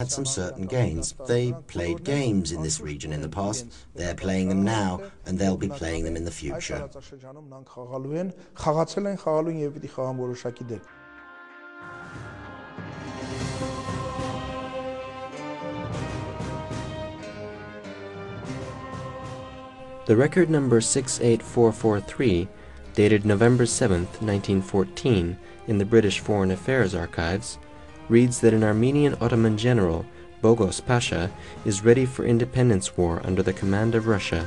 had some certain gains. They played games in this region in the past, they're playing them now, and they'll be playing them in the future. The record number 68443, dated November 7, 1914, in the British Foreign Affairs Archives, reads that an Armenian Ottoman general, Bogos Pasha, is ready for independence war under the command of Russia.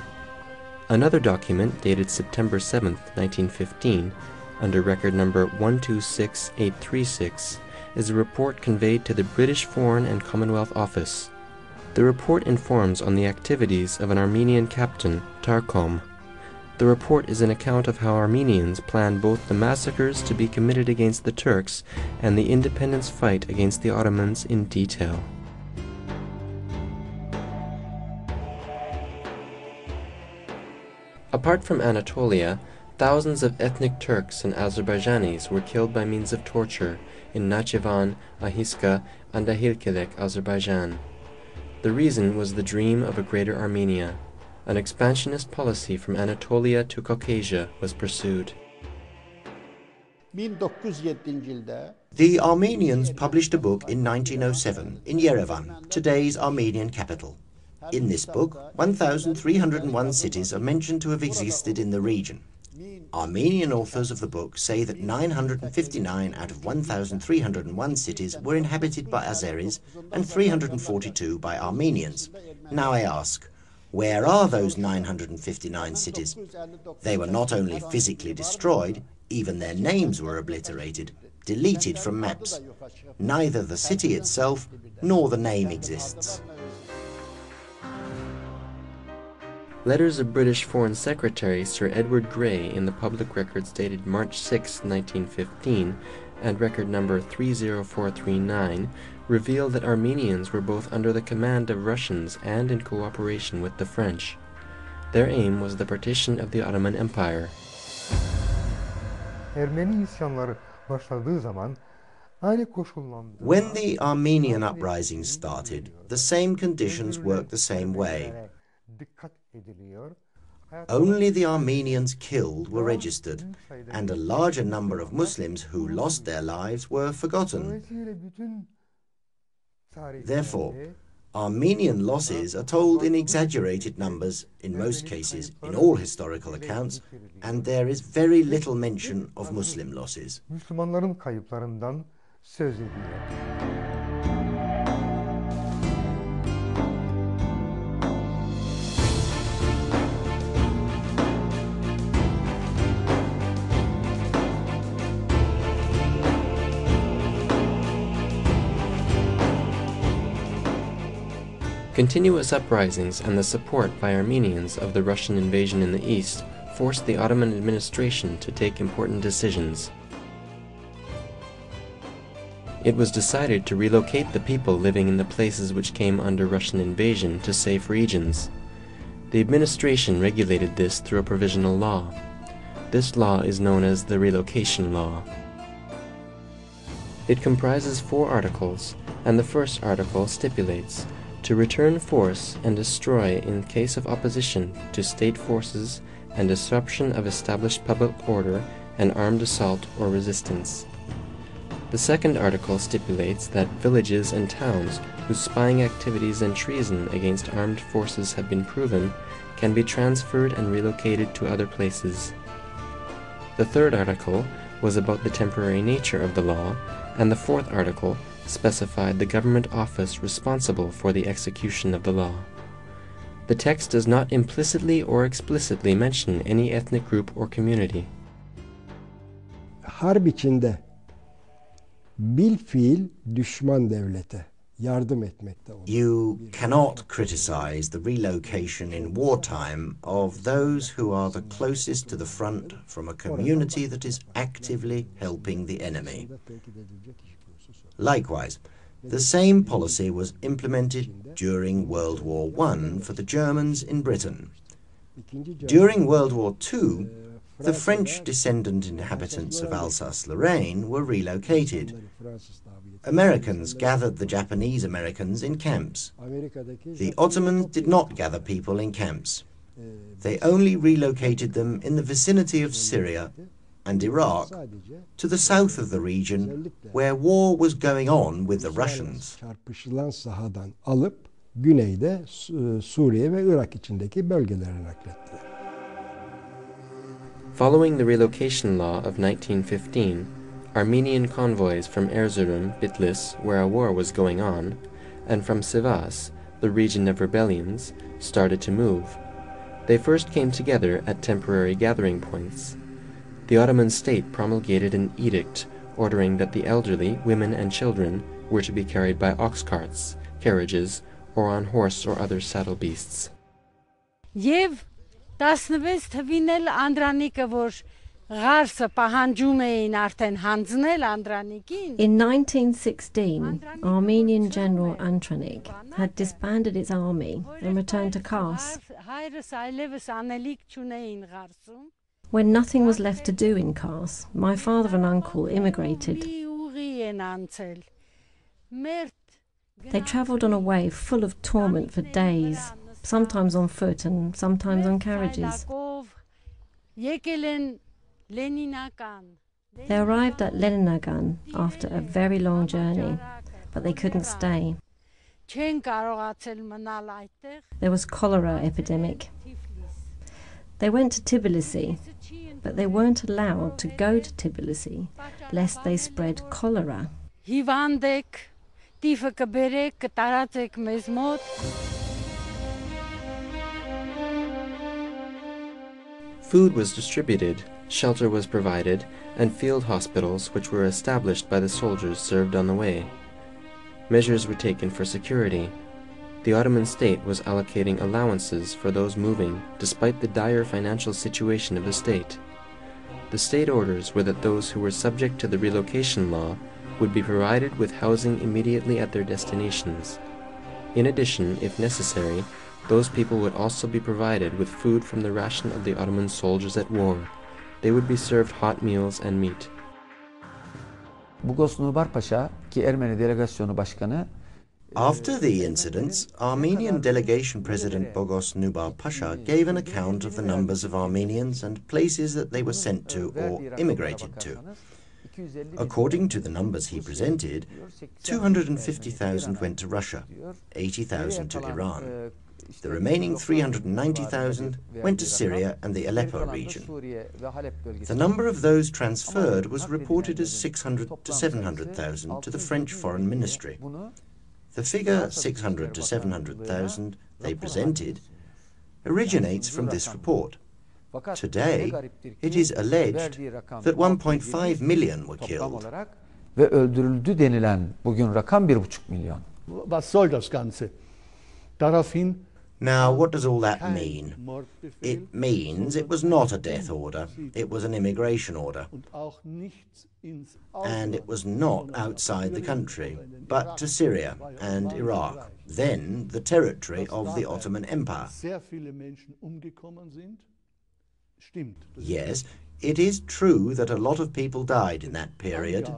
Another document, dated September 7, 1915, under record number 126836, is a report conveyed to the British Foreign and Commonwealth Office. The report informs on the activities of an Armenian captain, Tarkom. The report is an account of how Armenians planned both the massacres to be committed against the Turks and the independence fight against the Ottomans in detail. Apart from Anatolia, thousands of ethnic Turks and Azerbaijanis were killed by means of torture in Nakhchivan, Ahiska, and Ahilkelek, Azerbaijan. The reason was the dream of a greater Armenia. An expansionist policy from Anatolia to Caucasia was pursued. The Armenians published a book in 1907 in Yerevan, today's Armenian capital. In this book, 1,301 cities are mentioned to have existed in the region. Armenian authors of the book say that 959 out of 1,301 cities were inhabited by Azeris and 342 by Armenians. Now I ask, where are those 959 cities? They were not only physically destroyed, even their names were obliterated, deleted from maps. Neither the city itself nor the name exists. Letters of British Foreign Secretary Sir Edward Grey in the public records dated March 6, 1915, and record number 30439, reveal that Armenians were both under the command of Russians and in cooperation with the French. Their aim was the partition of the Ottoman Empire. When the Armenian uprising started, the same conditions worked the same way. Only the Armenians killed were registered, and a larger number of Muslims who lost their lives were forgotten. Therefore, Armenian losses are told in exaggerated numbers in most cases in all historical accounts, and there is very little mention of Muslim losses. Continuous uprisings and the support by Armenians of the Russian invasion in the east forced the Ottoman administration to take important decisions. It was decided to relocate the people living in the places which came under Russian invasion to safe regions. The administration regulated this through a provisional law. This law is known as the Relocation Law. It comprises 4 articles, and the first article stipulates to return force and destroy in case of opposition to state forces and disruption of established public order and armed assault or resistance. The second article stipulates that villages and towns whose spying activities and treason against armed forces have been proven can be transferred and relocated to other places. The third article was about the temporary nature of the law, and the fourth article specified the government office responsible for the execution of the law. The text does not implicitly or explicitly mention any ethnic group or community. Harp içinde bilfiil düşman devlete yardım etmekte olur. You cannot criticize the relocation in wartime of those who are the closest to the front from a community that is actively helping the enemy. Likewise, the same policy was implemented during World War I for the Germans in Britain. During World War II, the French descendant inhabitants of Alsace-Lorraine were relocated, Americans gathered the Japanese Americans in camps. The Ottomans did not gather people in camps. They only relocated them in the vicinity of Syria and Iraq to the south of the region where war was going on with the Russians. Çarpışılan sahadan alıp güneyde Suriye ve Irak içindeki bölgelere naklettiler. Following the relocation law of 1915, Armenian convoys from Erzurum, Bitlis, where a war was going on, and from Sivas, the region of rebellions, started to move. They first came together at temporary gathering points. The Ottoman state promulgated an edict ordering that the elderly, women and children were to be carried by ox carts, carriages, or on horse or other saddle beasts. Եվ 16 թվին էլ Անդրանիկը որ ղարսը պահանջում էին արդեն հանձնել Անդրանիկին. In 1916, Armenian General Andranik had disbanded its army and returned to Kars. Հայրս այլևս anելիք չունեին ղարսում. When nothing was left to do in Kars, my father and uncle immigrated. Ուղի են անցել. Մերթ They travelled on a way full of torment for days, sometimes on foot and sometimes on carriages. եկել են Լենինական. They arrived at Leninagan after a very long journey, but they couldn't stay. Չեն կարողացել մնալ այդտեղ. There was cholera epidemic. They went to Tbilisi, but they weren't allowed to go to Tbilisi lest they spread cholera. Հիվանդ եք, տիֆը կբերեք, կտարածեք մեզ մոտ. Food was distributed, shelter was provided, and field hospitals which were established by the soldiers served on the way. Measures were taken for security. The Ottoman state was allocating allowances for those moving despite the dire financial situation of the state. The state orders were that those who were subject to the relocation law would be provided with housing immediately at their destinations. In addition, if necessary, those people would also be provided with food from the ration of the Ottoman soldiers at war. They would be served hot meals and meat. Bogos Nubar Pasha, ki Ermeni delegasyonu başkanı, After the incidents, Armenian delegation president Bogos Nubar Pasha gave an account of the numbers of Armenians and places that they were sent to or immigrated to. According to the numbers he presented, 250,000 went to Russia, 80,000 to Iran. The remaining 390,000 went to Syria and the Aleppo region. The number of those transferred was reported as 600 to 700,000 to the French Foreign Ministry. The figure 600 to 700,000 they presented originates from this report. Today, it is alleged that 1.5 million were killed. ve öldürüldü denilen bugün rakam 1,5 milyon. Was soll das Ganze? Daraufhin Now, what does all that mean? It means it was not a death order, it was an immigration order. And it was not outside the country, but to Syria and Iraq, then the territory of the Ottoman Empire. Yes, it is true that a lot of people died in that period.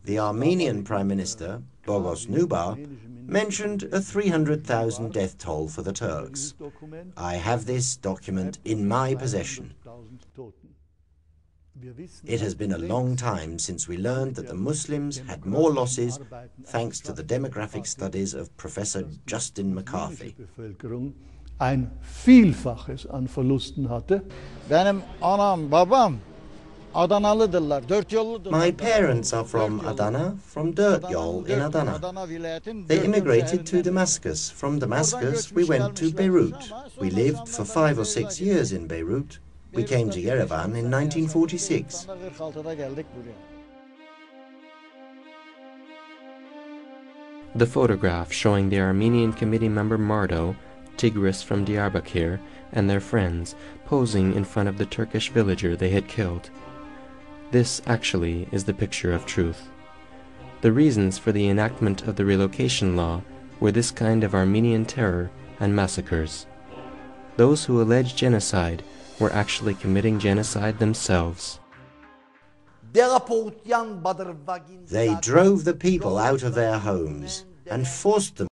The Armenian Prime Minister, Bogos Nubar, mentioned a 300,000 death toll for the Turks. I have this document in my possession. It has been a long time since we learned that the Muslims had more losses thanks to the demographic studies of Professor Justin McCarthy. Ein Vielfaches an Verlusten hatte. Benim anam, babam Adanalıdırlar, dört yolludur. My parents are from Adana, from Dörtyol in Adana. They immigrated to Damascus. From Damascus, we went to Beirut. We lived for 5 or 6 years in Beirut. We came to Yerevan in 1946. The photograph showing the Armenian committee member Mardo, Tigris from Diyarbakir, and their friends posing in front of the Turkish villager they had killed. This, actually, is the picture of truth. The reasons for the enactment of the relocation law were this kind of Armenian terror and massacres. Those who alleged genocide were actually committing genocide themselves. They drove the people out of their homes and forced them